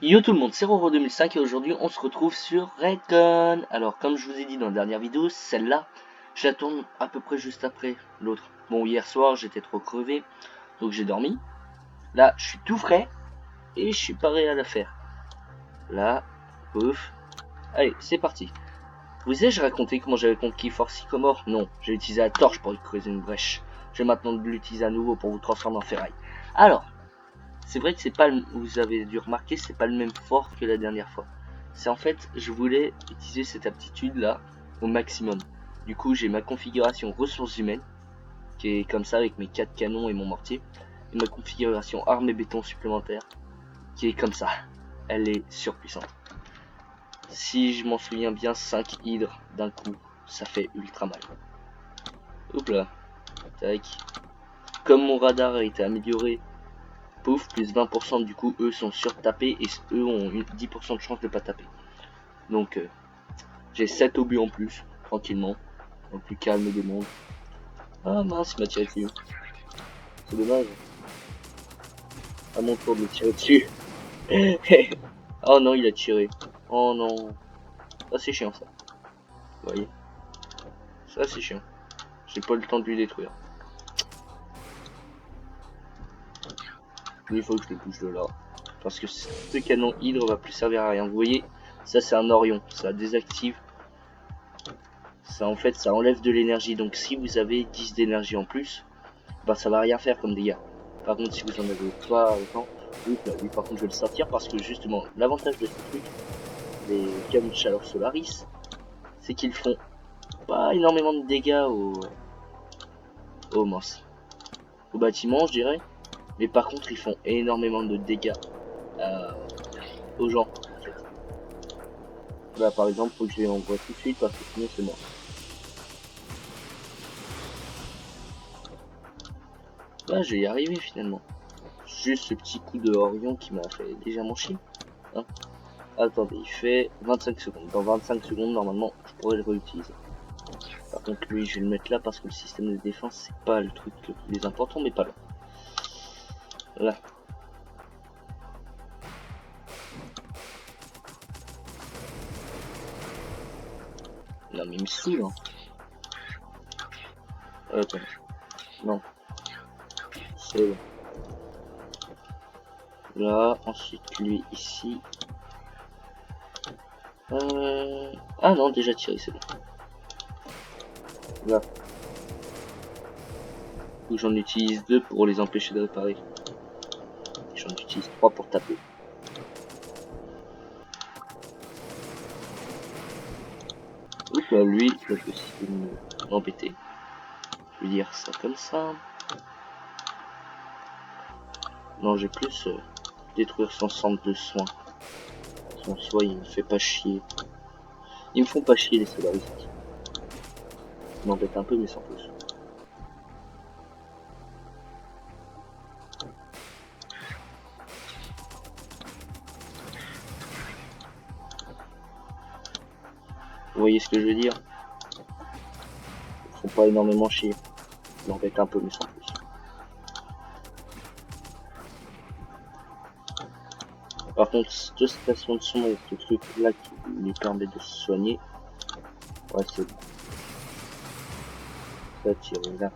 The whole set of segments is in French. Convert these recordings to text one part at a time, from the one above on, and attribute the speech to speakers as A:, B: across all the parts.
A: Yo tout le monde, c'est Roro 2005 et aujourd'hui on se retrouve sur Redcon. Alors comme je vous ai dit dans la dernière vidéo, celle-là, je la tourne à peu près juste après l'autre. Bon, hier soir j'étais trop crevé, donc j'ai dormi. Là, je suis tout frais et je suis paré à la faire. Là, pouf. Allez, c'est parti. Vous ai-je raconté comment j'avais conquis Fort Sycomore? Non, j'ai utilisé la torche pour y creuser une brèche. Je vais maintenant l'utiliser à nouveau pour vous transformer en ferraille. Alors, c'est vrai que c'est pas, vous avez dû remarquer, c'est pas le même fort que la dernière fois. C'est en fait, je voulais utiliser cette aptitude là au maximum. Du coup, j'ai ma configuration ressources humaines, qui est comme ça avec mes 4 canons et mon mortier. Et ma configuration armes et béton supplémentaire, qui est comme ça. Elle est surpuissante. Si je m'en souviens bien, 5 hydres d'un coup, ça fait ultra mal. Hop là. Tac. Comme mon radar a été amélioré, pouf, plus 20%, du coup eux sont sûrs de taper et eux ont 10% de chance de pas taper. Donc j'ai 7 obus en plus, tranquillement, au plus calme des mondes. Ah mince, il m'a tiré dessus. C'est dommage. À mon tour de le tirer dessus. Oh non, il a tiré. Oh non. Ça c'est chiant ça. Vous voyez. Ça c'est chiant. J'ai pas le temps de lui détruire. Lui il faut que je le bouge de là. Parce que ce canon hydre va plus servir à rien. Vous voyez, ça c'est un Orion. Ça désactive. Ça en fait ça enlève de l'énergie. Donc si vous avez 10 d'énergie en plus, bah ça va rien faire comme dégâts. Par contre si vous en avez pas autant, lui par contre je vais le sortir parce que justement l'avantage de ce truc, les canons de chaleur Solaris, c'est qu'ils font pas énormément de dégâts aux bâtiments je dirais, mais par contre ils font énormément de dégâts aux gens en fait. Là par exemple faut que je les envoie tout de suite parce que sinon c'est mort. Là je vais y arriver finalement. Juste ce petit coup de Orion qui m'a fait légèrement chier. Hein. Attendez, il fait 25 secondes. Dans 25 secondes, normalement, je pourrais le réutiliser. Par contre, lui, je vais le mettre là parce que le système de défense, c'est pas le truc le plus important, mais pas loin. Là. Non, mais il me saoule, hein. Attends. Non. C'est bon. Là, ensuite, lui, ici. Ah non, déjà tiré, c'est bon. Là. Faut que j'en utilise 2 pour les empêcher de réparer. J'en utilise 3 pour taper. Donc là, lui, il a possible de m'embêter. Je vais dire ça comme ça. Non, j'ai plus détruire son centre de soins. Son soin, il me fait pas chier. Ils me font pas chier les solaristes. Ils m'embêtent un peu, mais sans plus. Vous voyez ce que je veux dire? Ils me font pas énormément chier. Ils m'embêtent un peu, mais sans plus. Par contre, cette station de son et ce truc là qui lui permet de se soigner, ouais, c'est bon. Ça tire là,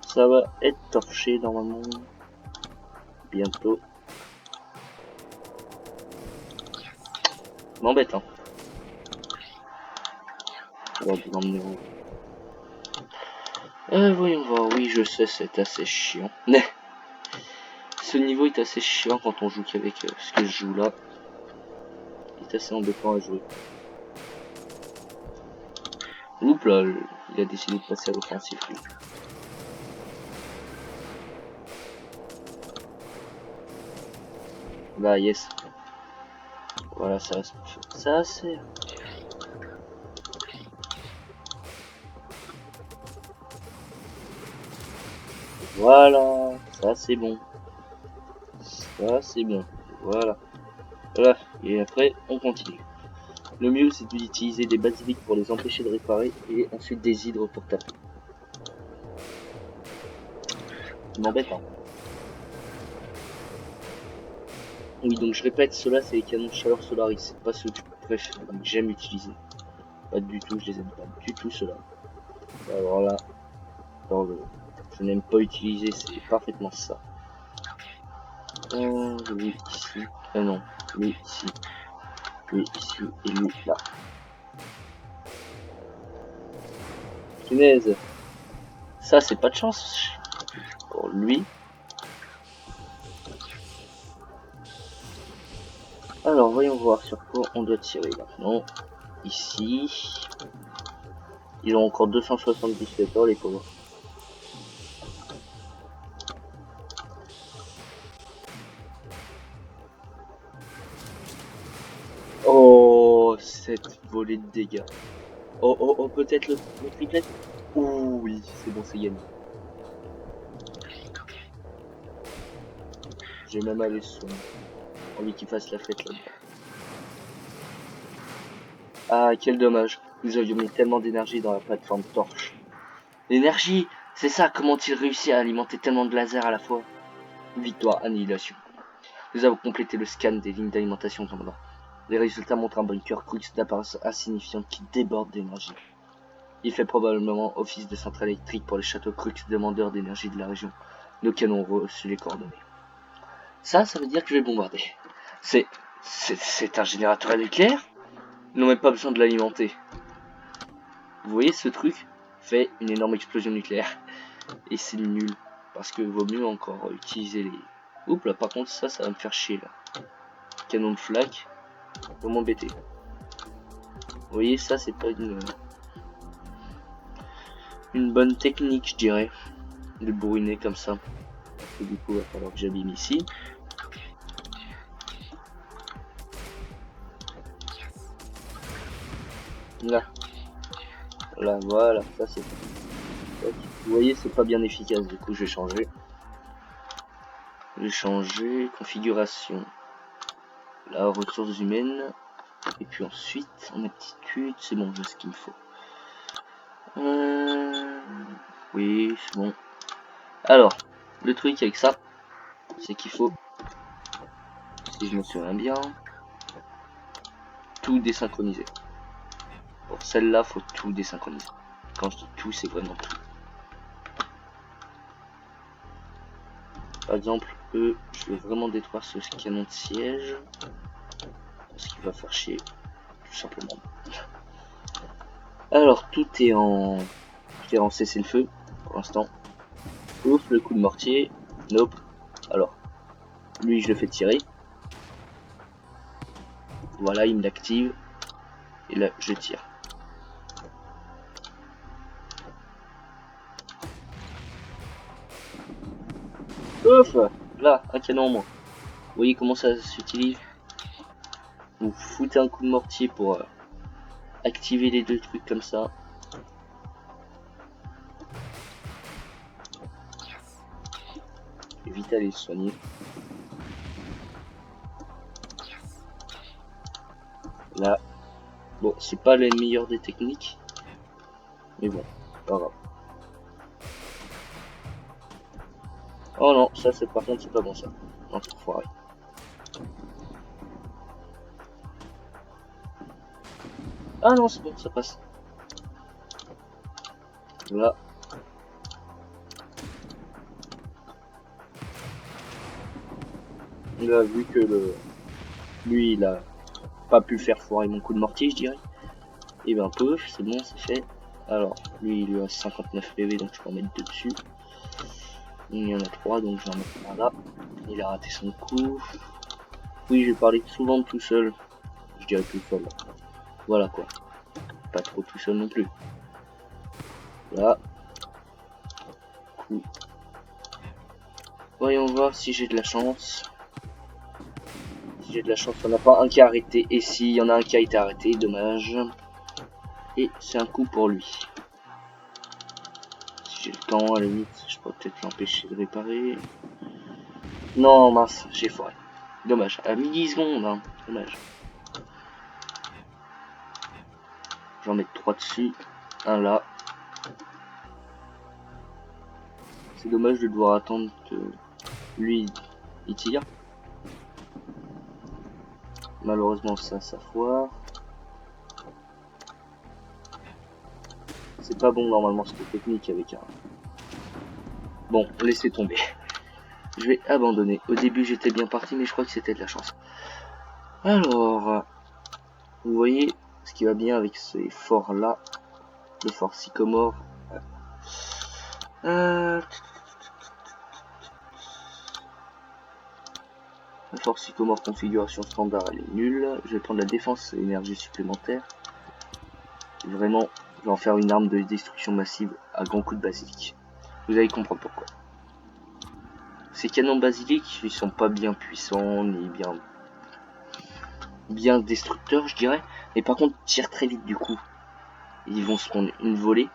A: ça va être torché normalement bientôt. M'embête, hein. On va vous emmener voyons voir, oui, je sais, c'est assez chiant. Ce niveau est assez chiant quand on joue qu'avec ce que je joue là. Il est assez embêtant à jouer. Oups là, il a décidé de passer à l'offensif lui. Bah yes. Voilà, ça reste. Ça c'est. Voilà, ça c'est bon. Ça c'est bon. Voilà. Voilà. Et après, on continue. Le mieux c'est d'utiliser des basiliques pour les empêcher de réparer et ensuite des hydres pour taper. Ça m'embête, hein. Oui, donc je répète, ceux-là, c'est les canons de chaleur Solaris. C'est pas ceux que j'aime utiliser. Pas du tout, je les aime pas du tout, ceux-là. Alors là, je n'aime pas utiliser, c'est parfaitement ça. Lui ici. Ah non, lui ici. Lui ici et lui là. Punaise. Ça, c'est pas de chance pour lui. Alors, voyons voir sur quoi on doit tirer maintenant. Ici. Ils ont encore 277 heures, les pauvres. Oh, cette volée de dégâts. Oh, oh, oh, peut-être le triplet. Oh oui, c'est bon, c'est gagné. J'ai même allé son. Envie qu'il fasse la fête là-bas. Ah, quel dommage. Nous avions mis tellement d'énergie dans la plateforme torche. L'énergie, c'est ça, comment ont-ils réussi à alimenter tellement de lasers à la fois? Victoire, annihilation. Nous avons complété le scan des lignes d'alimentation commandant. Les résultats montrent un bunker Crux d'apparence insignifiante qui déborde d'énergie. Il fait probablement office de centrale électrique pour les châteaux Crux demandeurs d'énergie de la région. Nos canons ont reçu les coordonnées. Ça veut dire que je vais bombarder. C'est un générateur nucléaire? Ils n'ont même pas besoin de l'alimenter. Vous voyez, ce truc fait une énorme explosion nucléaire. Et c'est nul. Parce que vaut mieux encore utiliser les... Oups là, par contre, ça va me faire chier là. Canon de flaque. Pour m'embêter. Vous voyez, ça c'est pas une bonne technique, je dirais. De bourriner comme ça. Et du coup, il va falloir que j'abîme ici. Là. Là, voilà, ça c'est... Vous voyez, c'est pas bien efficace, du coup je vais changer. Je vais changer, configuration. Là, ressources humaines. Et puis ensuite, en aptitude, c'est bon, j'ai ce qu'il me faut. Oui, c'est bon. Alors, le truc avec ça, c'est qu'il faut, si je me souviens bien, tout désynchroniser. Pour celle-là, faut tout désynchroniser. Quand je dis tout, c'est vraiment tout. Par exemple, eux, je veux vraiment détruire ce canon de siège. Parce qu'il va faire chier, tout simplement. Alors, tout est en cessez-le-feu, pour l'instant. Ouf, le coup de mortier. Nope. Alors, lui, je le fais tirer. Voilà, il me l'active. Et là, je tire. Ouf, là, un canon en moins. Vous voyez comment ça s'utilise? Vous foutez un coup de mortier pour activer les deux trucs comme ça. Et vite aller se soigner. Là, bon, c'est pas la meilleure des techniques. Mais bon, pas grave. Oh non, ça c'est par contre c'est pas bon ça. Non, c'est foiré. Ah non, c'est bon, ça passe. Là. Il a vu que lui il a pas pu faire foirer mon coup de mortier, je dirais. Et ben peu, c'est bon, c'est fait. Alors, lui il lui a 59 PV donc je peux en mettre deux dessus. Il y en a 3 donc je vais en mettre un là. Il a raté son coup. Oui, j'ai parlé souvent de tout seul. Je dirais tout seul. Voilà quoi. Pas trop tout seul non plus. Là. Coup. Voyons voir si j'ai de la chance. Si j'ai de la chance, il n'y en a pas un qui a arrêté. Et si, il y en a un qui a été arrêté, dommage. Et c'est un coup pour lui. Si j'ai le temps, à la limite, je pourrais peut-être l'empêcher de réparer. Non, mince, j'ai foiré. Dommage. À 10 secondes, hein. Dommage. J'en mets 3 dessus. Un là. C'est dommage de devoir attendre que lui il tire. Malheureusement ça foire. C'est pas bon normalement cette technique avec un... Bon, laissez tomber. Je vais abandonner. Au début j'étais bien parti mais je crois que c'était de la chance. Alors, vous voyez ce qui va bien avec ces forts là. Le fort Sycomore. Le fort Sycomore configuration standard elle est nulle. Je vais prendre la défense et énergie supplémentaire. Vraiment, je vais en faire une arme de destruction massive à grands coups de basilic. Vous allez comprendre pourquoi. Ces canons basiliques, ils sont pas bien puissants ni bien destructeurs, je dirais. Mais par contre, tirent très vite du coup. Ils vont se prendre une volée.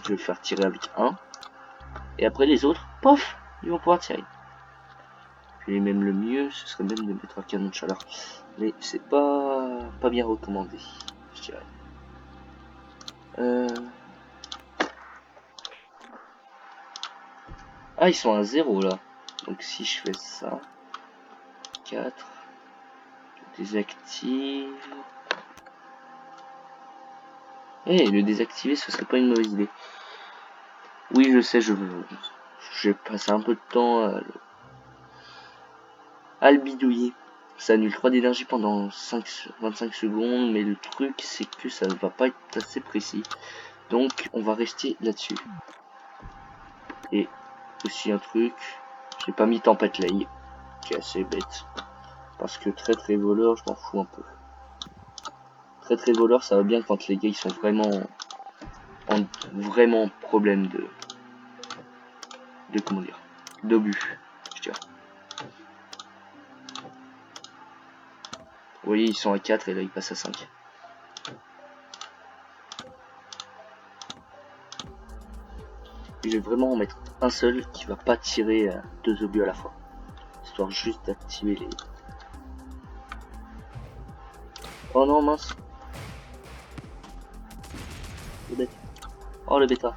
A: Je vais le faire tirer avec un. Et après les autres, pof, ils vont pouvoir tirer. Puis même le mieux, ce serait même de mettre un canon de chaleur. Mais c'est pas bien recommandé, je dirais. Ah, ils sont à 0 là. Donc si je fais ça, 4, je désactive. Eh, le désactiver, ce serait pas une mauvaise idée. Oui, je sais, j'ai passé un peu de temps à le bidouiller. Ça annule 3 d'énergie pendant 25 secondes, mais le truc, c'est que ça ne va pas être assez précis. Donc, on va rester là-dessus. Et aussi un truc, j'ai pas mis tempête lay, qui est assez bête. Parce que très voleur, je m'en fous un peu. Très voleur, ça va bien quand les gars ils sont vraiment en problème de comment dire, d'obus, je dirais. Vous voyez, ils sont à 4 et là ils passent à 5. Et je vais vraiment en mettre un seul qui va pas tirer 2 obus à la fois. Histoire juste d'activer les... Oh non, mince. Le bête. Oh le bêta.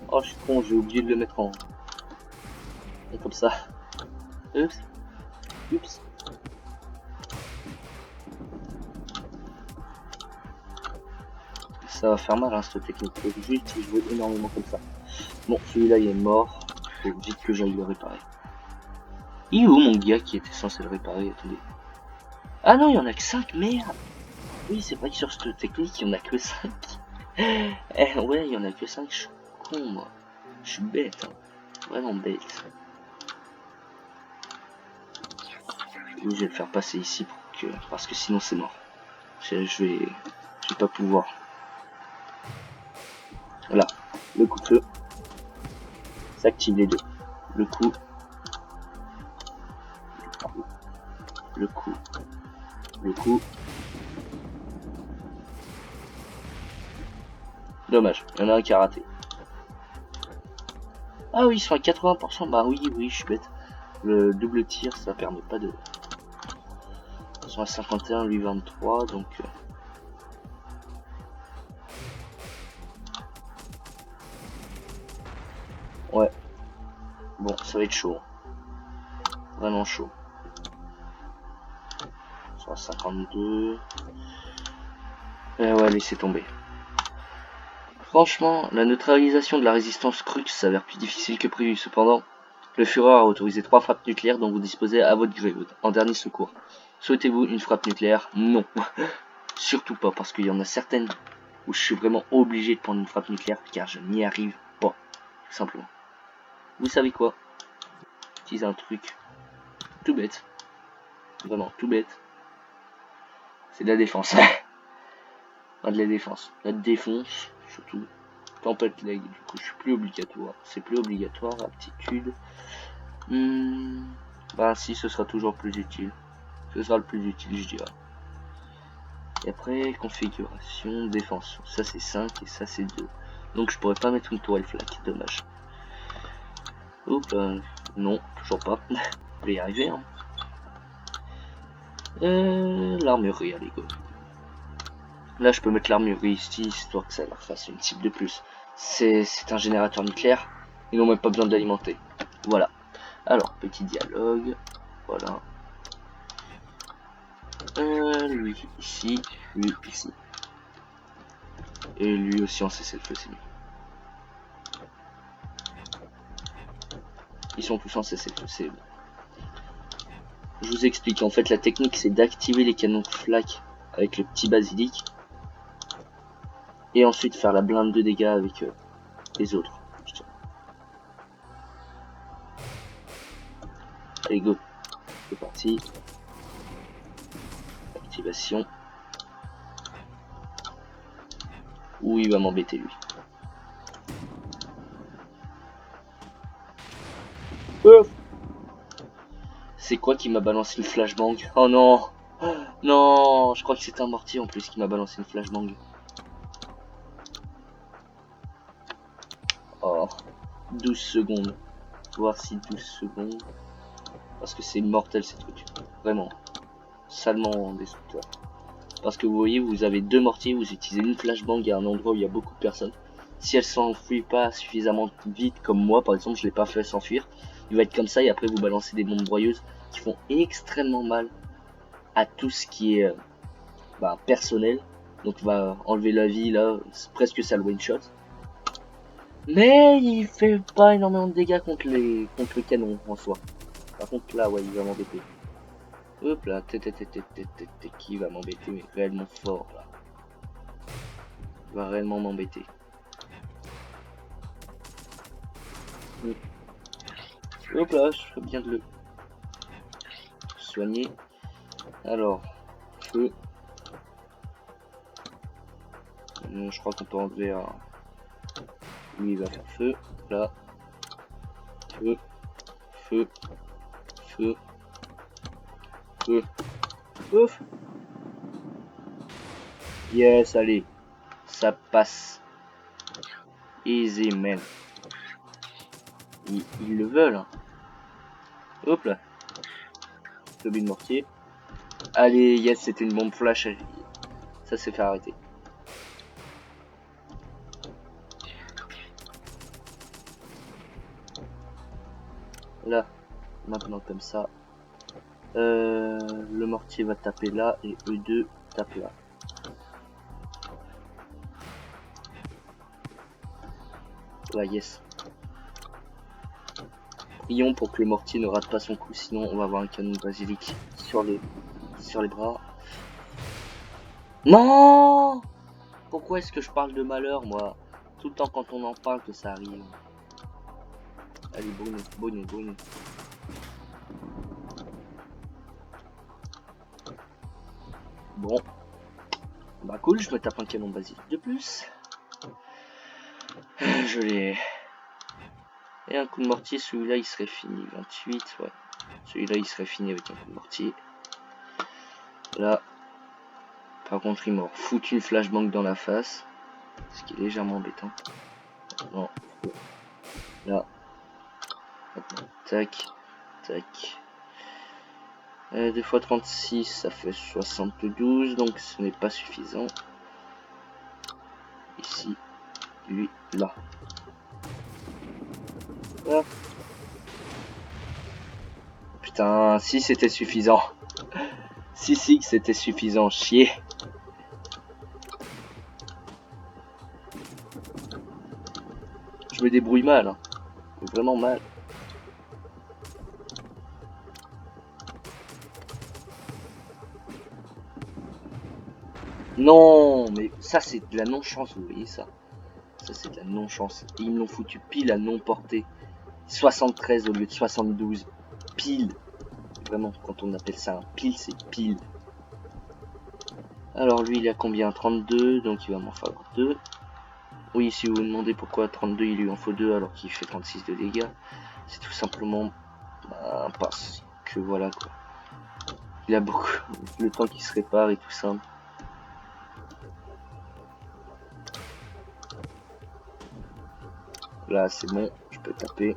A: Oh je suis con, j'ai oublié de le mettre en... Et comme ça. Oups. Oups. Ça va faire mal hein, cette technique. Faut juste jouer énormément comme ça. Bon, celui-là il est mort. Faut vite que j'aille le réparer. Il est où mon gars qui était censé le réparer? Attendez. Ah non, il y en a que 5, merde. Oui, c'est vrai que sur cette technique, il y en a que 5. Eh ouais, il y en a que 5, je suis con moi. Je suis bête, hein. Vraiment bête. Oui, je vais le faire passer ici parce que sinon c'est mort. Je vais pas pouvoir. Voilà, le coup de feu. Ça active les deux. Le coup. Le coup. Le coup. Dommage, il y en a un qui a raté. Ah oui, ils sont à 80%. Bah oui, je suis bête. Le double tir, ça permet pas de... Ils sont à 51, lui 23, donc... Ouais. Bon, ça va être chaud. Vraiment chaud. Ils sont à 52. Ouais, laissez tomber. Franchement, la neutralisation de la résistance Crux s'avère plus difficile que prévu. Cependant, le Führer a autorisé 3 frappes nucléaires dont vous disposez à votre gré en dernier secours. Souhaitez-vous une frappe nucléaire? Non. Surtout pas, parce qu'il y en a certaines où je suis vraiment obligé de prendre une frappe nucléaire car je n'y arrive pas. Tout simplement. Vous savez quoi? Utiliser un truc tout bête. Vraiment tout bête. C'est de la défense. Pas de la défense. La défense, surtout. Tempête leg, du coup je suis plus obligatoire. C'est plus obligatoire, aptitude. Bah si, ce sera toujours plus utile. Ce sera le plus utile, je dirais. Et après, configuration, défense. Ça c'est 5 et ça c'est 2. Donc je pourrais pas mettre une tourelle flaque, dommage. Oh non, toujours pas. Je vais y arriver hein. L'armurerie, allez go. Là je peux mettre l'armurerie ici, histoire que ça leur fasse une cible de plus. C'est un générateur nucléaire, ils n'ont même pas besoin de l'alimenter. Voilà. Alors, petit dialogue. Voilà. Lui ici, lui ici. Et lui aussi en cessez-le-feu, c'est mieux. Ils sont tous en cessez-le-feu, c'est bon. Je vous explique, en fait la technique c'est d'activer les canons de flaque avec le petit basilic. Et ensuite faire la blinde de dégâts avec les autres. Allez go, c'est parti. Activation. Ouh, il va m'embêter lui. C'est quoi qui m'a balancé une flashbang? Oh non. Non, je crois que c'est un mortier en plus qui m'a balancé une flashbang. Oh, 12 secondes. Voir si 12 secondes. Parce que c'est mortel ces trucs. Vraiment. Salement destructeur. Parce que vous voyez, vous avez deux mortiers, vous utilisez une flashbang à un endroit où il y a beaucoup de personnes. Si elle s'enfuit pas suffisamment vite, comme moi par exemple, je l'ai pas fait s'enfuir, il va être comme ça et après vous balancez des bombes broyeuses qui font extrêmement mal à tout ce qui est personnel. Donc va enlever la vie là, presque ça le one shot. Mais il fait pas énormément de dégâts contre le canon en soi. Par contre là ouais il va m'embêter. Hop là, qui va m'embêter mais réellement fort là. Il va réellement m'embêter. Hop là, je ferais bien de le soigner. Alors, feu. Je crois qu'on peut enlever un... Lui il va faire feu. Là. Feu. Feu. Feu. Feu. Ouf. Yes, allez. Ça passe. Easy man. Ils le veulent. Hein. Hop là. Lobby de mortier. Allez, yes, c'était une bombe flash. Ça s'est fait arrêter. Là, maintenant comme ça. Le mortier va taper là et eux deux tapent là. Là, yes. Prions pour que le mortier ne rate pas son coup, sinon on va avoir un canon de basilic sur les bras. Non! Pourquoi est-ce que je parle de malheur, moi? Tout le temps quand on en parle que ça arrive. Allez, bonne. Bon. Bah cool, je me tape un canon basilic de plus. Je l'ai... Et un coup de mortier, celui-là il serait fini. 28, ouais. Celui-là il serait fini avec un coup de mortier. Là. Par contre il m'a foutu une flashbang dans la face. Ce qui est légèrement embêtant. Non. Là. Tac. Tac. 2 x 36 ça fait 72. Donc ce n'est pas suffisant. Ici. Lui. Là. Ah. Putain, si c'était suffisant. Si c'était suffisant, chier. Je me débrouille mal, hein. Vraiment mal. Non, mais ça c'est de la non-chance, vous voyez ça. Ça c'est de la non-chance. Et ils me l'ont foutu pile à non-portée. 73 au lieu de 72. Pile. Vraiment, quand on appelle ça un pile, c'est pile. Alors lui il a combien? 32, donc il va m'en falloir 2. Oui, si vous vous demandez pourquoi 32 il lui en faut 2 alors qu'il fait 36 de dégâts, c'est tout simplement parce que voilà quoi. Il a beaucoup le temps qu'il se répare et tout ça. Là c'est bon, je peux taper.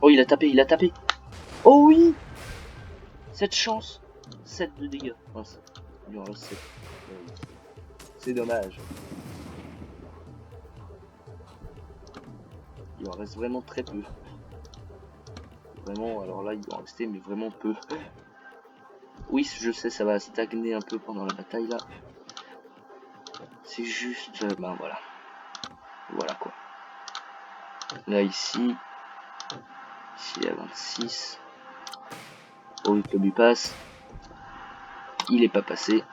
A: Oh il a tapé. Oh oui. Cette chance. 7 de dégâts. Mince. Il en reste 7. C'est dommage. Il en reste vraiment très peu. Vraiment, alors là, il doit en rester, mais vraiment peu. Oui, je sais, ça va stagner un peu pendant la bataille, là. C'est juste... ben voilà. Voilà, quoi. Là, ici... Ici, il y a 26. Oh, le lui passe. Il est pas passé.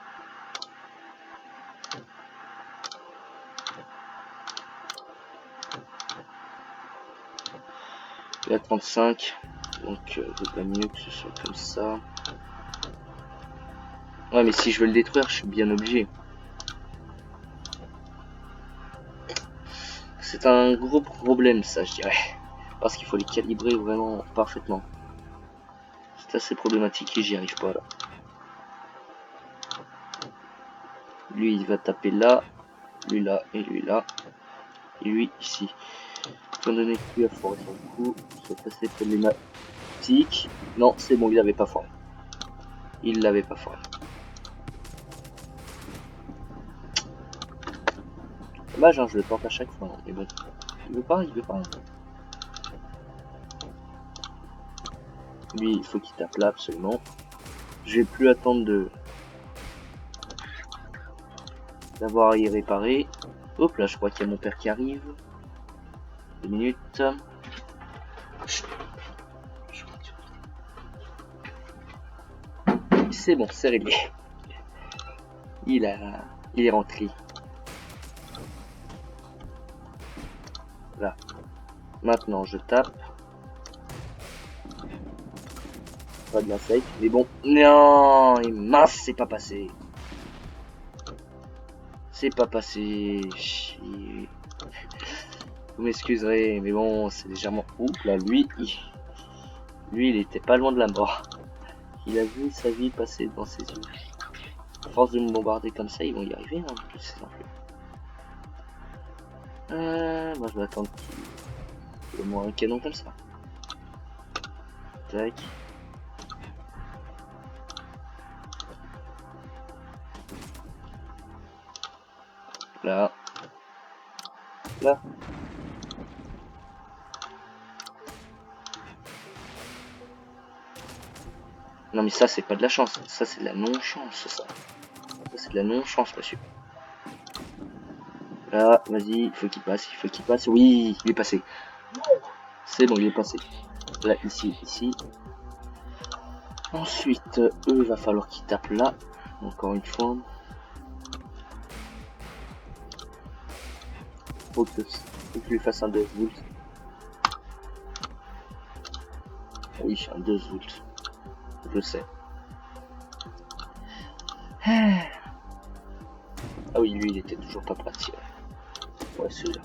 A: Il y a 35. Donc, c'est pas mieux que ce soit comme ça. Ouais, mais si je veux le détruire, je suis bien obligé. C'est un gros problème, ça, je dirais. Parce qu'il faut les calibrer vraiment parfaitement. C'est assez problématique et j'y arrive pas, là. Lui, il va taper là. Lui, là. Et lui, là. Et lui, ici. Étant donné que lui a foiré son coup, c'est assez problématique. Non, c'est bon, il l'avait pas foiré. Il l'avait pas foiré. Dommage, hein, je le tente à chaque fois. Mais bon, il veut pas, il veut pas. Lui, il faut qu'il tape là, absolument. Je vais plus attendre d'avoir à y réparer. Hop là, je crois qu'il y a mon père qui arrive. 2 minutes. C'est bon, c'est réglé. Il est rentré. Là. Maintenant, je tape. Pas bien safe, mais bon. Non, et mince, c'est pas passé. C'est pas passé. Chier. Vous m'excuserez, mais bon, c'est légèrement... Oups, là, lui, il était pas loin de la mort. Il a vu sa vie passer dans ses yeux. À force de me bombarder comme ça, ils vont y arriver, hein, tous ces enfants. Moi, je vais attendre qu'il y ait au moins un canon comme ça. Tac. Là. Là. Non mais ça c'est pas de la chance, ça c'est de la non-chance ça. Ça c'est de la non-chance monsieur. Là, vas-y, il faut qu'il passe, il faut qu'il passe. Oui, il est passé. C'est bon, il est passé. Là, ici, ici. Ensuite, eux, il va falloir qu'ils tapent là. Encore une fois. Faut que je lui fasse un 2 volts. Oui, un 2 volts. Je sais. Ah oui, lui, il était toujours pas prêt à tirer. Ouais, celui-là.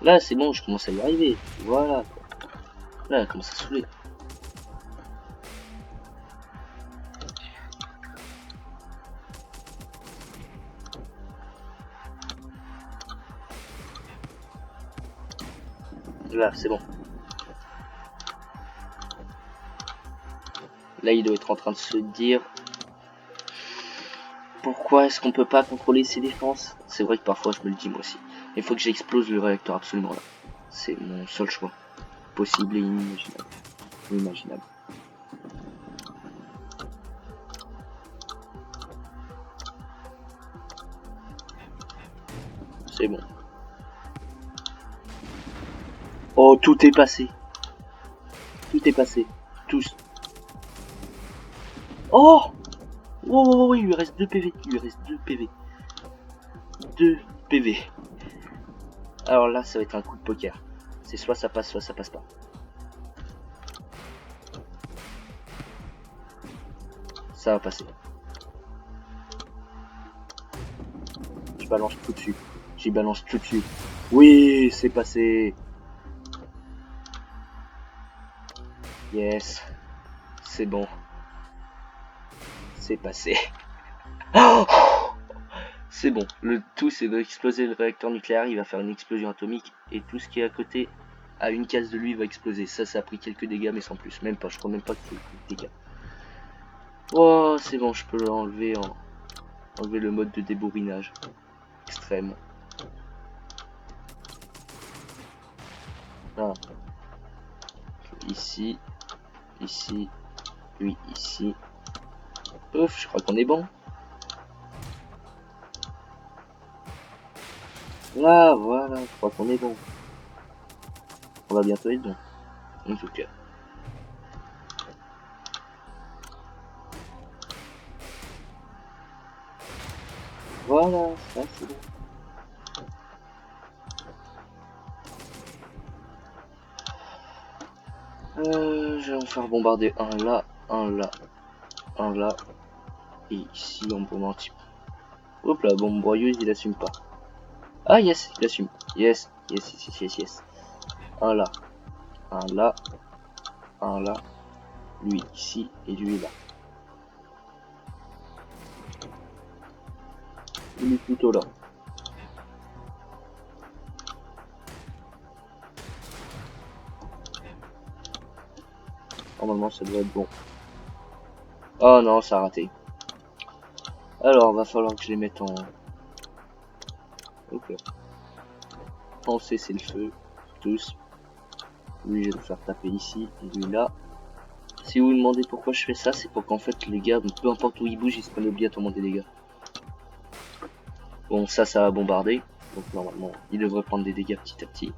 A: Là, c'est bon, je commence à y arriver. Voilà. Là, il commence à saouler. Là, c'est bon. Là, il doit être en train de se dire... Pourquoi est-ce qu'on peut pas contrôler ses défenses? C'est vrai que parfois je me le dis moi aussi. Il faut que j'explose le réacteur absolument là. C'est mon seul choix. Possible et inimaginable. Inimaginable. C'est bon. Oh, tout est passé. Tout est passé. Tous. Oh! Oh, il lui reste 2 PV. Il lui reste 2 PV. 2 PV. Alors là, ça va être un coup de poker. C'est soit ça passe pas. Ça va passer. Je balance tout dessus. J'y balance tout dessus. Oui, c'est passé. Yes. C'est bon. C'est passé. Oh, c'est bon. Le tout, c'est d'exploser le réacteur nucléaire. Il va faire une explosion atomique. Et tout ce qui est à côté, à une case de lui, va exploser. Ça a pris quelques dégâts, mais sans plus. Même pas. Je crois même pas que c'est des dégâts. Oh, c'est bon. Je peux l'enlever en Enlever le mode de débourrinage extrême. Ah. Ici, ici, lui ici. Ouf, je crois qu'on est bon. Là, voilà, je crois qu'on est bon. On va bientôt être bon. En tout cas. Voilà, ça c'est bon. Je vais en faire bombarder un là, un là, un là. Et ici on bombe un petit peu. Hop là, bombe broyeuse, il assume pas. Ah yes, il assume. Yes, yes, yes, yes, yes. Un là, un là, un là. Lui ici et lui là. Il est plutôt là. Normalement ça doit être bon. Oh non, ça a raté. Alors, va falloir que je les mette en... Ok. Penser c'est le feu. Tous. Lui, je vais le faire taper ici. Et lui là. Si vous vous demandez pourquoi je fais ça, c'est pour qu'en fait les gars, peu importe où ils bougent, ils se prennent obligatoirement des dégâts. Bon, ça va bombarder. Donc normalement, il devrait prendre des dégâts petit à petit.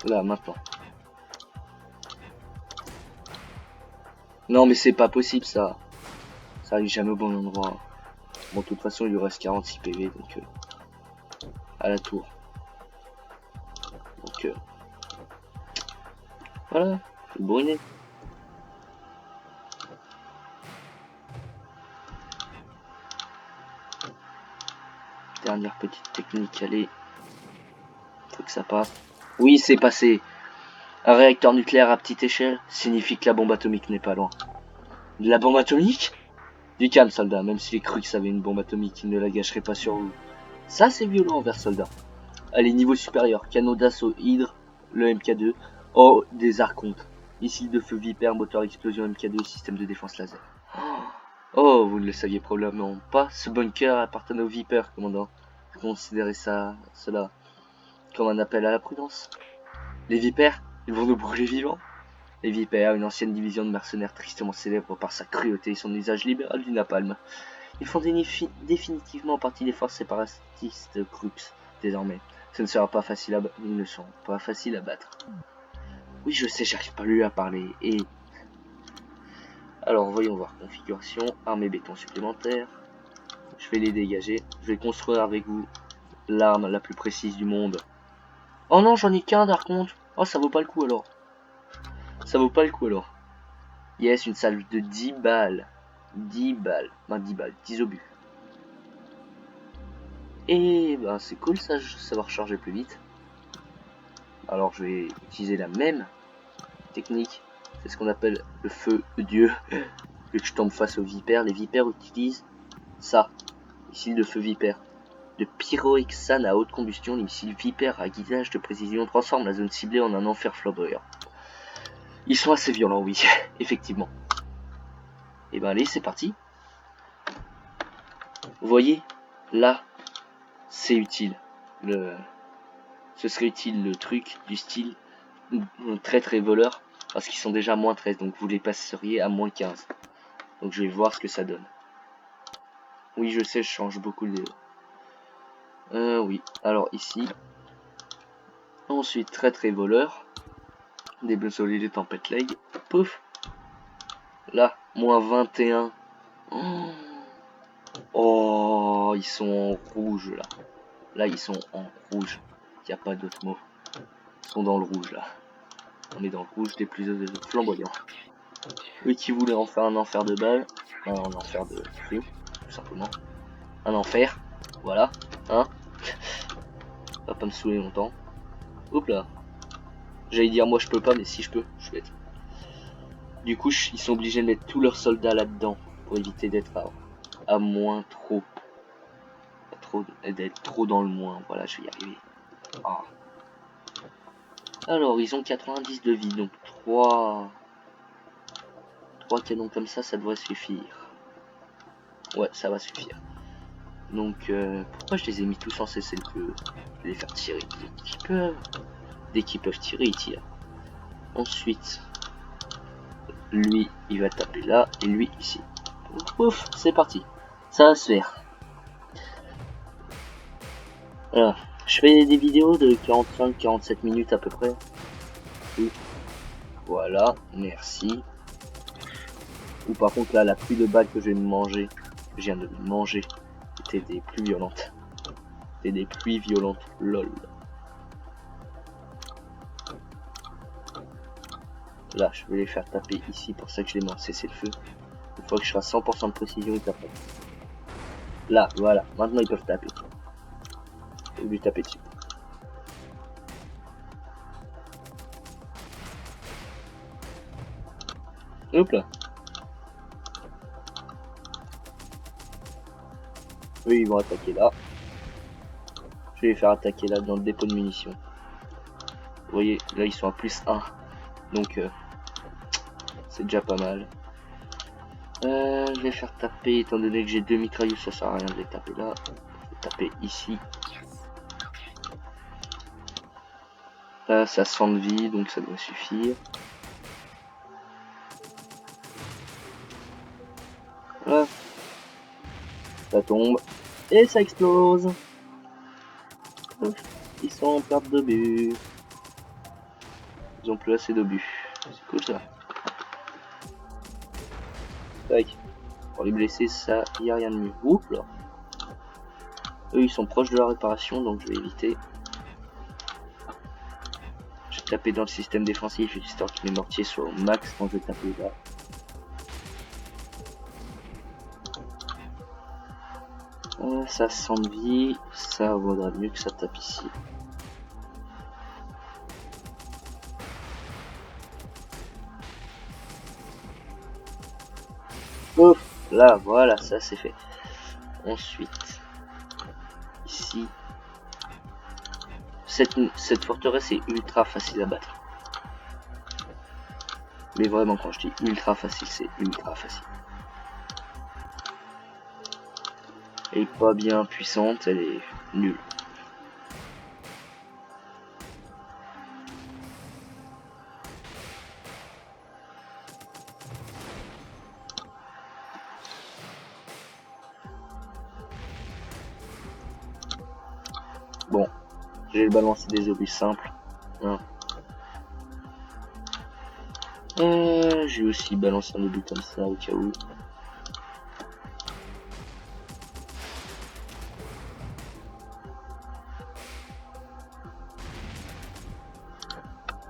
A: Là, maintenant. Non, mais c'est pas possible ça. Ça arrive jamais au bon endroit. Bon, de toute façon, il lui reste 46 PV, donc... à la tour. Donc... voilà, je vais brûler. Dernière petite technique, allez. Faut que ça passe. Oui, c'est passé. Un réacteur nucléaire à petite échelle signifie que la bombe atomique n'est pas loin. De la bombe atomique? Du calme, soldat. Même s'il est cru que ça avait une bombe atomique, il ne la gâcherait pas sur vous. Ça, c'est violent envers soldat. Allez, niveau supérieur. Canon d'assaut Hydre, le MK2. Oh, des archontes. Missile de feu Viper, moteur explosion MK2, système de défense laser. Oh, vous ne le saviez probablement pas. Ce bunker appartenait au Viper, commandant. Considérez cela comme un appel à la prudence. Les Vipers, ils vont nous brûler vivants. Les Vipers, une ancienne division de mercenaires tristement célèbre par sa cruauté et son usage libéral du napalm. Ils font définitivement partie des forces séparatistes Krupps, désormais. Ce ne sera pas facile à battre. Ils ne sont pas faciles à battre. Oui, je sais, j'arrive pas lui à parler. Et... alors, voyons voir. Configuration, armée béton supplémentaire. Je vais les dégager. Je vais construire avec vous l'arme la plus précise du monde. Oh non, j'en ai qu'un par contre. Oh, ça vaut pas le coup alors. Ça vaut pas le coup alors. Yes, une salve de 10 balles. 10 balles. Ben 10 balles, 10 obus. Et ben c'est cool ça, ça va recharger plus vite. Alors je vais utiliser la même technique. C'est ce qu'on appelle le feu de Dieu. Vu que je tombe face aux vipères, les vipères utilisent ça. Missile de feu vipère. De pyrohexane à haute combustion, les missiles vipères à guidage de précision transforment la zone ciblée en un enfer flambeur. Ils sont assez violents, oui, effectivement. Et ben allez, c'est parti. Vous voyez, là, c'est utile. Ce serait utile le truc du style très très voleur, parce qu'ils sont déjà à moins 13, donc vous les passeriez à moins 15. Donc je vais voir ce que ça donne. Oui, je sais, je change beaucoup de... oui, alors ici. Ensuite, très très voleur. Désolé les tempêtes leg. Pouf. Là, moins 21. Oh, ils sont en rouge là. Là, ils sont en rouge. Il n'y a pas d'autre mot. Ils sont dans le rouge là. On est dans le rouge des plus flamboyants. Eux qui voulaient en faire un enfer de balles. Un enfer de feu, tout simplement. Un enfer. Voilà. Hein. Va pas me saouler longtemps. Hop là. J'allais dire moi je peux pas, mais si je peux, je vais être. Du coup, ils sont obligés de mettre tous leurs soldats là-dedans pour éviter d'être à moins trop. D'être trop dans le moins. Voilà, je vais y arriver. Ah. Alors, ils ont 90 de vie, donc 3 3 canons comme ça devrait suffire. Ouais, ça va suffire. Donc, pourquoi je les ai mis tous en cessez le feu? Je vais les faire tirer dès qu'ils peuvent tirer, ils tirent. Ensuite, lui, il va taper là, et lui ici. Ouf, c'est parti. Ça va se faire. Voilà. Je fais des vidéos de 45-47 minutes à peu près. Oui. Voilà, merci. Ou par contre là, la pluie de balles que je viens de manger, c'était des pluies violentes. C'était des pluies violentes, lol. Là, je vais les faire taper ici, pour ça que je les mets en cessez-le-feu. Une fois que je serai à 100% de précision, ils taperont. Là, voilà, maintenant ils peuvent taper. Je vais lui taper dessus. Hop là. Eux, ils vont attaquer là. Je vais les faire attaquer là dans le dépôt de munitions. Vous voyez, là ils sont à +1. Donc, c'est déjà pas mal. Je vais faire taper, étant donné que j'ai 2 mitrailleuses, ça sert à rien de les taper là. Je vais taper ici. Là, ça sent de vie, donc ça doit suffire. Là. Ça tombe. Et ça explose. Ils sont en perte d'obus. Ils ont plus assez d'obus. C'est cool ça. Tac. Pour les blesser, ça, y a rien de mieux. Oups là. Eux, ils sont proches de la réparation, donc je vais éviter. Je vais taper dans le système défensif, histoire que mes mortiers soient au max quand je vais taper là. Ça sent de vie, ça vaudra mieux que ça tape ici. Ouf, là, voilà, ça c'est fait. Ensuite, ici, cette forteresse est ultra facile à battre. Mais vraiment, quand je dis ultra facile, c'est ultra facile. Elle est pas bien puissante, elle est nulle. Bon, je vais balancer des obus simples. Hein. J'ai aussi balancé un obus comme ça au cas où.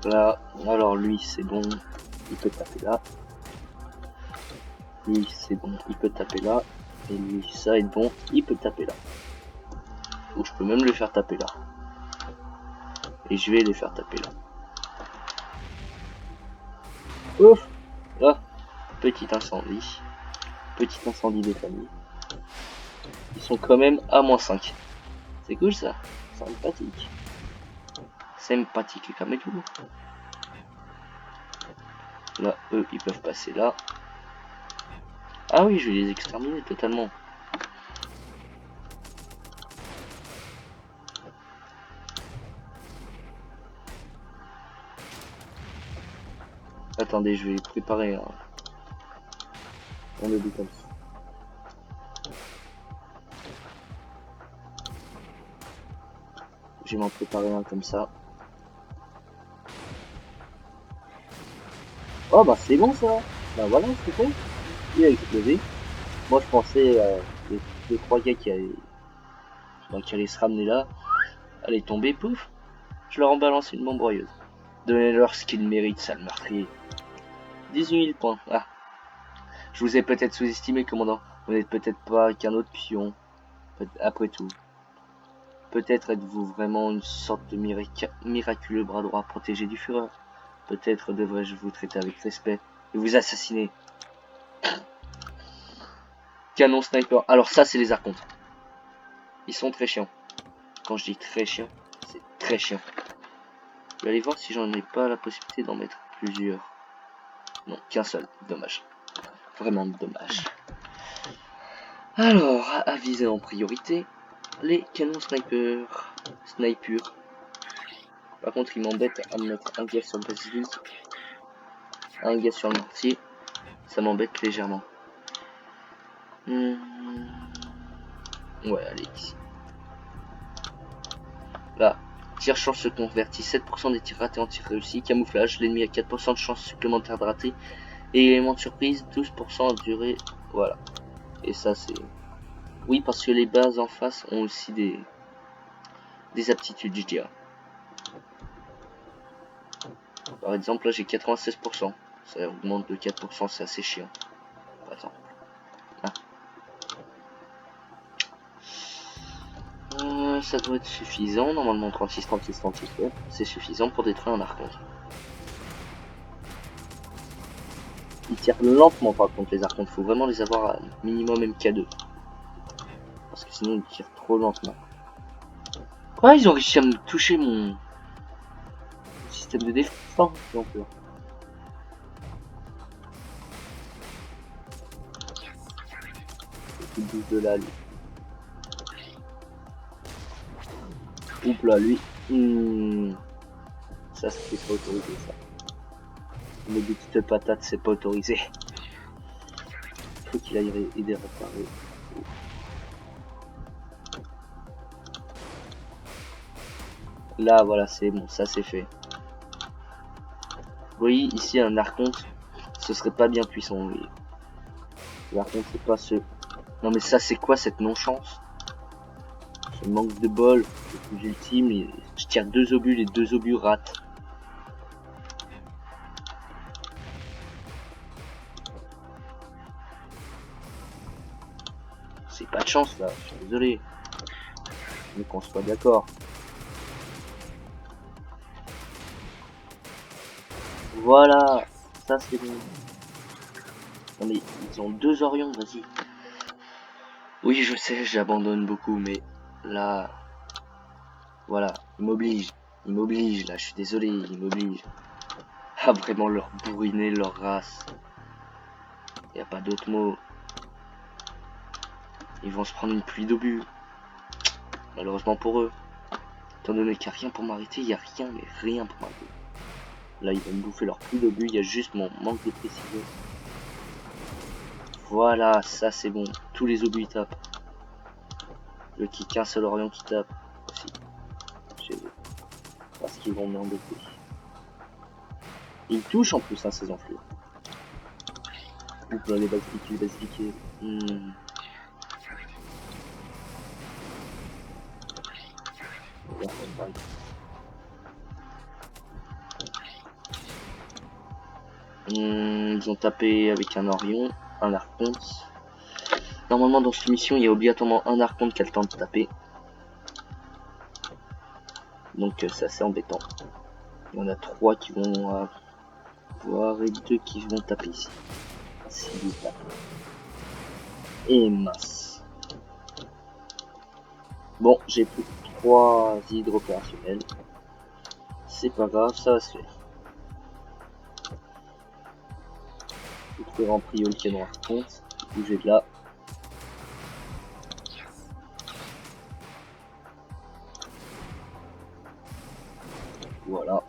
A: Là, alors lui c'est bon, il peut taper là. Lui c'est bon, il peut taper là. Et lui ça va être bon, il peut taper là. Ou je peux même le faire taper là. Et je vais les faire taper là. Ouf, là, petit incendie. Petit incendie de famille. Ils sont quand même à -5. C'est cool ça, sympathique. Sympathique comme et tout. Là, eux, ils peuvent passer là. Ah oui, je vais les exterminer totalement. Attendez, je vais préparer un obus comme ça. Je vais m'en préparer un comme ça. Oh bah c'est bon ça. Bah voilà, c'est fait. Il a explosé. Moi je pensais les 3 gars qui allaient se ramener là. Allaient tomber, pouf. Je leur en balance une membreuse. Donnez-leur ce qu'ils méritent, sale meurtrier. 18 000 points. Ah. Je vous ai peut-être sous-estimé, commandant. Vous n'êtes peut-être pas qu'un autre pion. Après tout. Peut-être êtes-vous vraiment une sorte de miraculeux bras droit protégé du Führer. Peut-être devrais-je vous traiter avec respect et vous assassiner. Canon sniper. Alors ça, c'est les archontes. Ils sont très chiants. Quand je dis très chiant, c'est très chiant. Je vais aller voir si j'en ai pas la possibilité d'en mettre plusieurs. Non, qu'un seul. Dommage. Vraiment dommage. Alors, à viser en priorité, les canons sniper. Sniper. Par contre, il m'embête à me mettre un gars sur le basilic, un gars sur le mortier. Ça m'embête légèrement. Ouais, allez, ici. Là, tir chance se convertit, 7% des tirs ratés en tir réussi. Camouflage, l'ennemi a 4% de chance supplémentaire de rater. Et élément de surprise, 12% à durée. Voilà. Et ça, c'est... Oui, parce que les bases en face ont aussi des aptitudes, je dirais. Par exemple, là, j'ai 96%. Ça augmente de 4%, c'est assez chiant. Par exemple. Ça doit être suffisant. Normalement, 36, 36, 36. C'est suffisant pour détruire un archonte. Ils tirent lentement par contre les archontes. Faut vraiment les avoir à minimum MK2. Parce que sinon ils tirent trop lentement. Ouais, ils ont réussi à me toucher mon système de défense. Donc là. Il bouge de là, lui. Oups là, lui. Ça, c'est pas autorisé, ça. Mais des petites patates, c'est pas autorisé. Faut qu'il aille aider à réparer. Là, voilà, c'est bon, ça c'est fait. Vous voyez, ici, un archonte, ce serait pas bien puissant, vous voyez. L'archonte, c'est pas ce... Non mais ça, c'est quoi cette non-chance? Ce manque de bol, c'est plus ultime, et je tire 2 obus, les 2 obus ratent. C'est pas de chance là, je suis désolé. Mais qu'on soit d'accord. Voilà, ça c'est bon. Non mais ils ont 2 Orions, vas-y. Oui, je sais, j'abandonne beaucoup, mais là, voilà, ils m'obligent là, je suis désolé, ils m'obligent à vraiment leur bourriner leur race. Y a pas d'autre mot. Ils vont se prendre une pluie d'obus. Malheureusement pour eux. Étant donné qu'il n'y a rien pour m'arrêter, il n'y a rien, mais rien pour m'arrêter. Là, ils vont me bouffer leur pluie d'obus, il y a juste mon manque de précision. Voilà, ça c'est bon. Tous les obus ils tapent. Le kick, qu'un seul Orion qui tape aussi. Chez eux. Parce qu'ils vont m'embêter. Ils touchent en plus, hein, ces enflures. Oups là, les basiliqués. Ils ont tapé avec un Orion, un archonte. Normalement dans cette mission il y a obligatoirement un archonte qui a le temps de taper. Donc c'est assez embêtant. Il y en a 3 qui vont avoir et 2 qui vont taper ici. Et mince. Bon, j'ai plus que 3 hydres opérationnels. C'est pas grave, ça va se faire. Je vais faire en prio le canon archonte. Bougez de là. Voilà.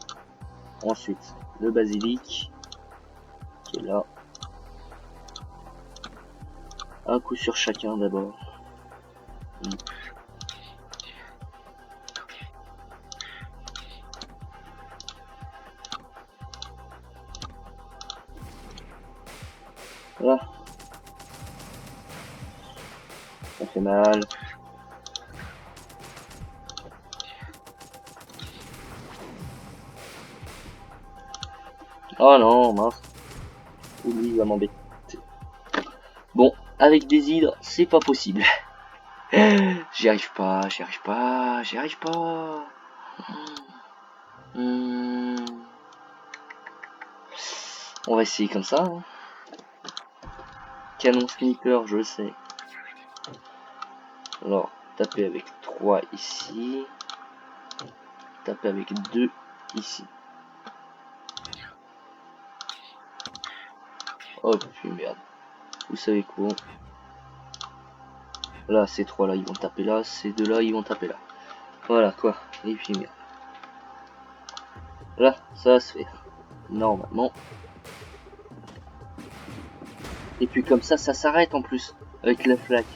A: Ensuite, le basilic qui est là. Un coup sur chacun d'abord. Voilà. Ça fait mal. Oh non, mince. Lui, il va m'embêter. Bon, avec des hydres, c'est pas possible. J'y arrive pas, j'y arrive pas, j'y arrive pas. On va essayer comme ça. Hein. Canon sniper, je sais. Alors, taper avec 3 ici. Taper avec 2 ici. Oh puis merde. Vous savez quoi? Là, ces trois là, ils vont taper là. Ces deux là, ils vont taper là. Voilà quoi. Et puis merde. Là, ça va se faire. Normalement. Et puis comme ça s'arrête en plus. Avec la flaque.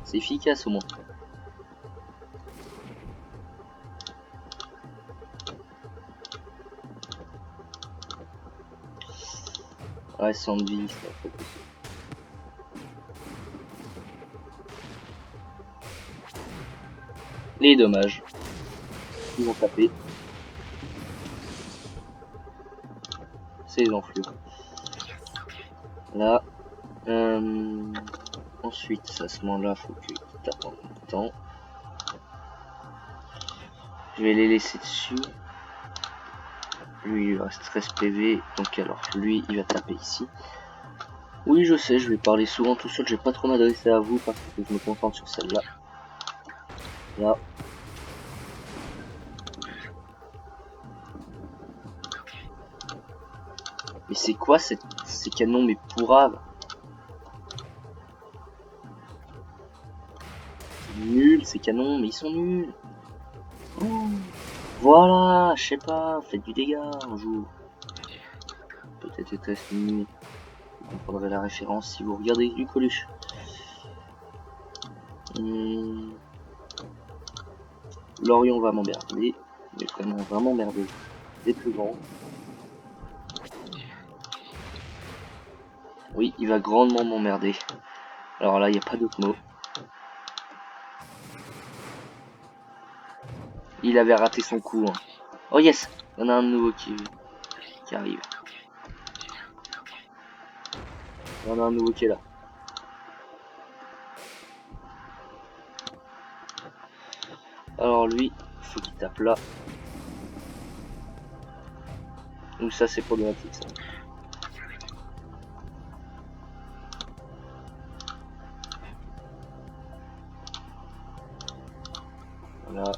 A: C'est efficace au moins. Ouais, sans vie, ça fait possible. Les dommages. Ils vont taper. C'est les enflures. Là. Ensuite, à ce moment-là, faut qu'il tape en même temps. Je vais les laisser dessus. Lui, il lui reste 13 PV. Donc alors, lui, il va taper ici. Oui, je sais, je vais parler souvent tout seul. Je vais pas trop m'adresser à vous parce que je me concentre sur celle-là. Là. Mais c'est quoi ces canons, mais pourraves? Nuls ces canons, mais ils sont nuls. Oh, voilà, je sais pas, faites du dégât un jour. Peut-être était-ce une... Vous comprendrez la référence si vous regardez du Coluche. Lorion va m'emmerder, mais vraiment m'emmerder. Les plus grands. Oui, il va grandement m'emmerder. Alors là, il n'y a pas d'autre mot. Il avait raté son coup. Hein. Oh yes, il y en a un nouveau qui arrive. Il y en a un nouveau qui est là. Alors lui, il faut qu'il tape là. Donc ça c'est problématique ça. Voilà.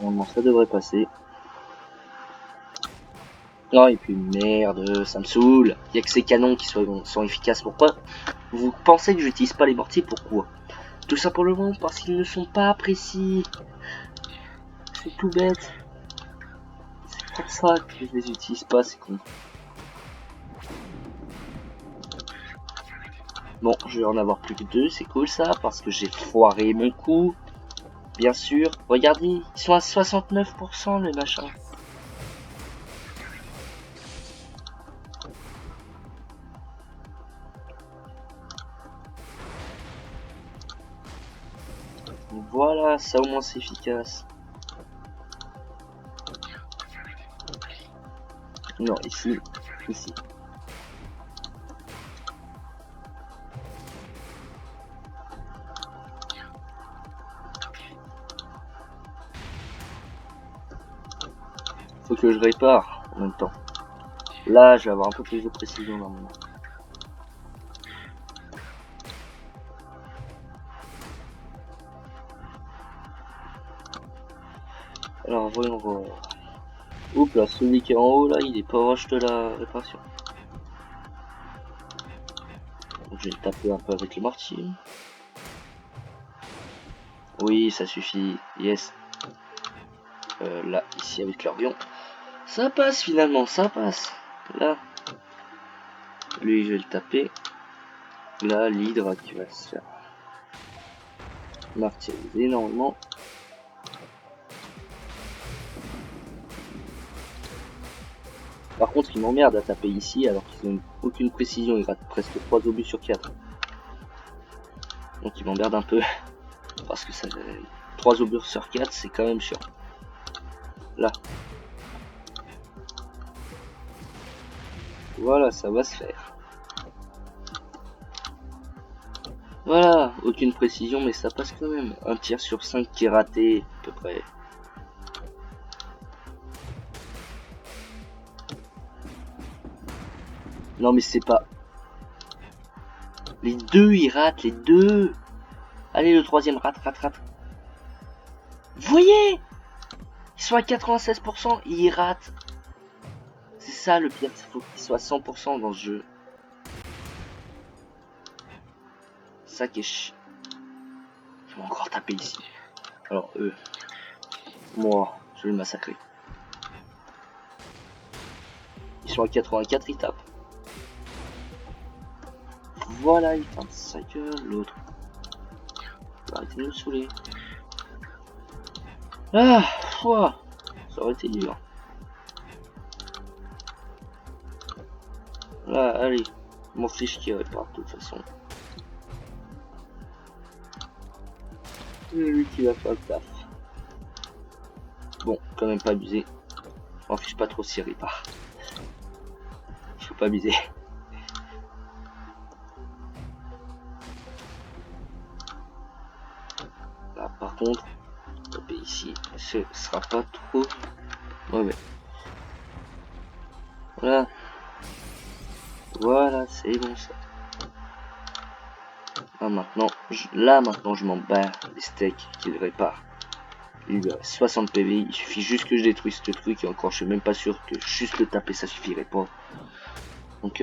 A: Normalement ça devrait passer. Non et puis merde, ça me saoule. Il n'y a que ces canons qui sont efficaces. Pourquoi vous pensez que j'utilise pas les mortiers? Pourquoi? Tout simplement parce qu'ils ne sont pas précis. C'est tout bête. C'est pour ça que je les utilise pas, c'est con. Bon, je vais en avoir plus que 2, c'est cool ça, parce que j'ai foiré mon coup. Bien sûr. Regardez, ils sont à 69% les machins. Voilà, ça au moins c'est efficace. Non, ici. Faut que je répare en même temps. Là, je vais avoir un peu plus de précision normalement. Alors, voyons voir. Oups là, celui qui est en haut là, il est pas rush de la réparation. Donc, je vais le taper un peu avec le mortier. Oui, ça suffit. Yes. Là, ici avec l'Orion. Ça passe finalement, ça passe. Là. Lui, je vais le taper. Là, l'hydre qui va se faire martyriser normalement. Par contre, il m'emmerde à taper ici alors qu'ils n'ont aucune précision. Il rate presque 3 obus sur 4. Donc, il m'emmerde un peu. Parce que ça, 3 obus sur 4, c'est quand même chiant. Là. Voilà, ça va se faire. Voilà, aucune précision, mais ça passe quand même. Un tir sur 5 qui est raté, à peu près. Non, mais c'est pas... Les deux, ils ratent, les deux. Allez, le troisième, rate. Vous voyez? Ils sont à 96%, ils ratent. C'est ça le pire, il faut qu'ils soient à 100% dans ce jeu. Ça qui est chiant. Je vais encore taper ici. Alors eux. Moi, je vais le massacrer. Ils sont à 84, ils tapent. Voilà, il ferme sa gueule, l'autre. Arrêtez de me saouler. Ah, ouah, ça aurait été dur. Là, allez, mon fiche qui répare de toute façon. C'est lui qui va faire le taf. Bon, quand même pas abuser. Je m'en fiche pas trop s'il répare. Faut pas abuser. Là, par contre, taper ici, ce sera pas trop mauvais. Voilà. Voilà, c'est bon ça. Ah, maintenant, maintenant je m'en bats les steaks qu'il répare. Il a 60 PV, il suffit juste que je détruise ce truc et encore je suis même pas sûr que juste le taper ça suffirait pas. Donc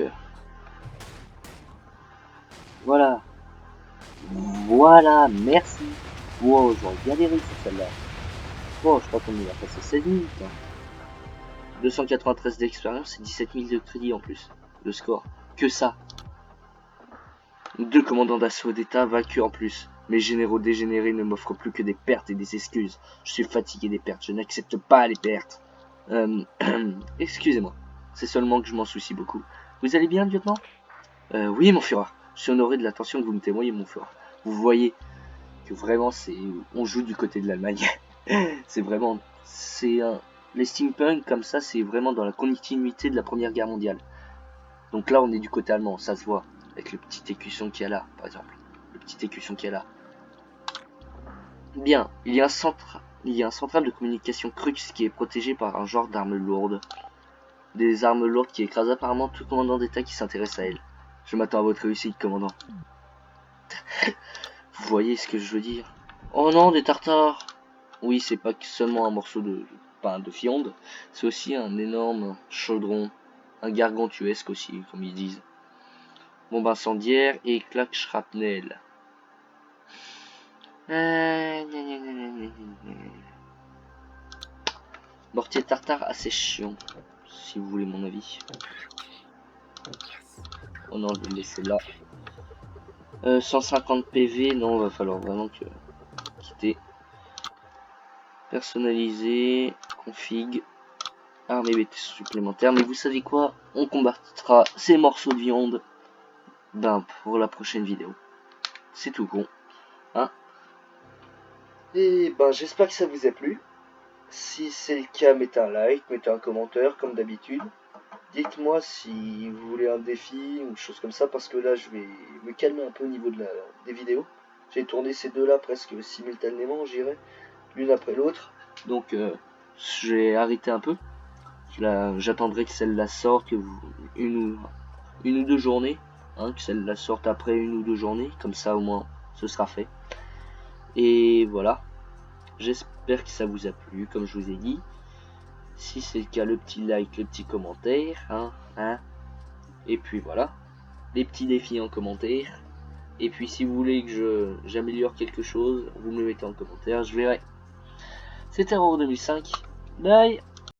A: voilà. Voilà, merci. Wow, j'aurais galéré sur celle-là. Oh, je crois qu'on y a passé 16 minutes. Hein. 293 d'expérience et 17 000 de crédit en plus. Le score. Que ça. 2 commandants d'assaut d'état vaincus en plus. Mes généraux dégénérés ne m'offrent plus que des pertes et des excuses. Je suis fatigué des pertes, je n'accepte pas les pertes. Excusez-moi, c'est seulement que je m'en soucie beaucoup. Vous allez bien, lieutenant? Oui, mon Führer. Je suis honoré de l'attention que vous me témoignez, mon Führer. Vous voyez que vraiment, on joue du côté de l'Allemagne. C'est vraiment... Les steampunk, comme ça, c'est vraiment dans la continuité de la Première Guerre mondiale. Donc là, on est du côté allemand, ça se voit. Avec le petit écusson qu'il y a là, par exemple. Le petit écusson qu'il y a là. Bien, il y a un central de communication Crux qui est protégé par un genre d'armes lourdes. Des armes lourdes qui écrasent apparemment tout commandant d'état qui s'intéresse à elle. Je m'attends à votre réussite, commandant. Vous voyez ce que je veux dire? Oh non, des tartares! Oui, c'est pas seulement un morceau de pain de viande, c'est aussi un énorme chaudron. Un gargantuesque aussi, comme ils disent. Bombe incendiaire et claque shrapnel. Mortier tartare assez chiant, si vous voulez mon avis. Oh non, je vais le laisser là. 150 PV, non, va falloir vraiment que quitter. Personnaliser, config, armée BT supplémentaire. Mais vous savez quoi? On combattra ces morceaux de viande pour la prochaine vidéo. C'est tout con. Hein? Et j'espère que ça vous a plu. Si c'est le cas, mettez un like, mettez un commentaire comme d'habitude. Dites-moi si vous voulez un défi ou chose comme ça, parce que là je vais me calmer un peu au niveau des vidéos. J'ai tourné ces deux-là presque simultanément, j'irai, l'une après l'autre. Donc j'ai arrêté un peu. J'attendrai que celle-là sorte, une ou deux journées, hein, que celle-là sorte après une ou deux journées, comme ça au moins ce sera fait. Et voilà. J'espère que ça vous a plu, comme je vous ai dit. Si c'est le cas, le petit like, le petit commentaire, hein. Et puis voilà, les petits défis en commentaire. Et puis si vous voulez que j'améliore quelque chose, vous me le mettez en commentaire, je verrai. C'était Euro 2005. Bye.